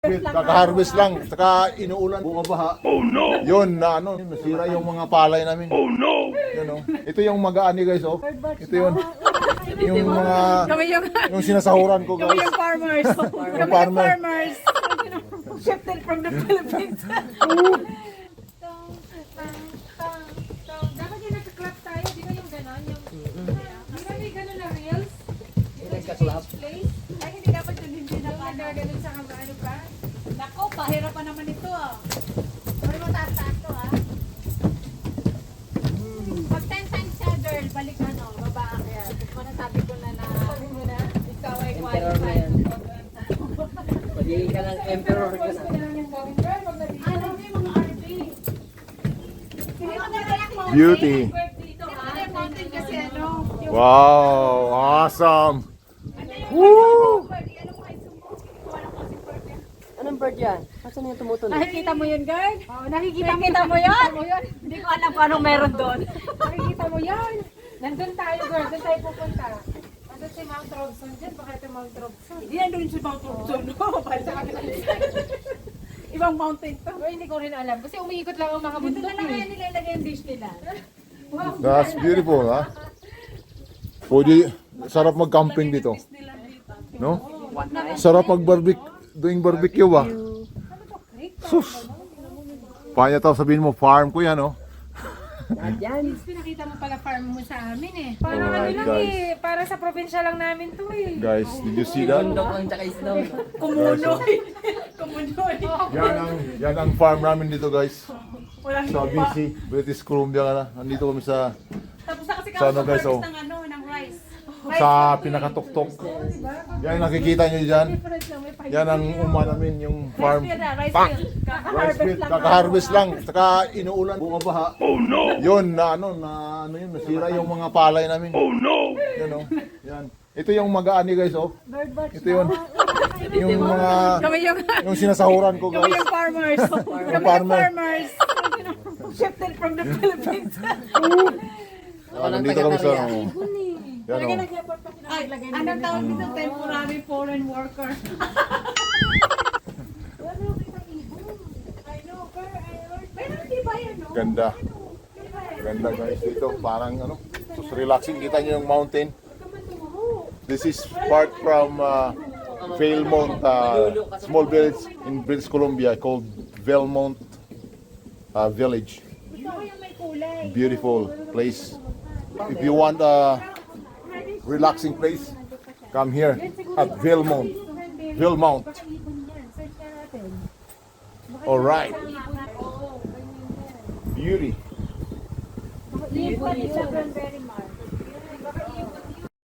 Kaka-harvest lang, saka inuulan, bumabaha. Oh no! Yun, na ano, nasira yung mga palay namin. Oh no! Yun, oh. Ito yung mag-aani guys, oh. Ito yun. Yung mga, yung sinasahuran ko guys. Kami yung farmers. Kami yung farmer. farmers. Shifted from the Philippines. Dapat yung nagka-clap tayo, di ba yung gano'n? Di ba may gano'n na reels? Nagka-clap. Ay, hindi dapat yun, hindi na gano'n sa ano pa? Nako, pahirapan naman ito ah. Sorry mo taas to ah. Pag 10 times siya, girl, balik ano, baba kaya. Kung nasabi ko na sabi mo na, ikaw ay Emperor na yan. Pwede ka ng emperor ka na. Ano yung mga RP? Beauty. Dito ah, mountain kasi ano. Wow, awesome. Woo! Anong bird yan? Asan yung tumutunog? Nakikita mo yun, girl? Oo, nakikita mo yun? Hindi ko alam kung anong meron doon. Nakikita mo yun? Nandun tayo, girl. Doon tayo pupunta. Nandun si Mount Robson dyan. Baka ito Mount Robson. Hindi nandun si Mount Robson. Para sa kanila. Ibang mountain to. Pero hindi ko rin alam. Kasi umiikot lang ang mga bundok. Dito na lang kaya nila ilagay yung dish nila. Wow. That's beautiful, ha? Pwede, sarap mag-camping dito. No? Sarap doing barbecue ba? Sus! Paano tao sabihin mo, farm ko yan, no? Yan. Pinakita mo pala farm mo sa amin eh. Parang Alright, ano lang guys. eh. Para sa probinsya lang namin to eh. Guys, did you see that? Bundok ang tsaka snow. Kumunoy. Kumunoy. Yan ang farm namin dito, guys. Walang Sa lupa. BC, British Columbia ka na. Nandito kami sa Tapos na kasi Sa ano, guys, oh. ng ano, ng rice. sa pinakatuktok. Yan nakikita nyo dyan. Difference lang, may Yan ang namin, yung farm. rice Pang! field. Rice field, kaka-harvest lang, saka inuulan, bumabaha. Oh no! Yun, na ano yun, nasira yung mga palay namin. Oh no! Yan, oh. Yan. Ito yung mag-aani guys, oh. Bird watch. Ito yun. Yung mga, Kami yung sinasahuran ko kami guys. yung farmers. Kami yung farmer. farmers. Shifted from the Philippines. Nandito kami sa, ano, yan, oh. Ay, anong tawag dito? Temporary foreign worker. Pero di ba yan, no? Ganda. Ganda guys dito, parang ano, so relaxing. Kita nyo yung mountain. This is part from Valemount, small village in British Columbia called Valemount Village. Beautiful place. If you want a relaxing place, come here at Valemount. Valemount. All right. Beauty.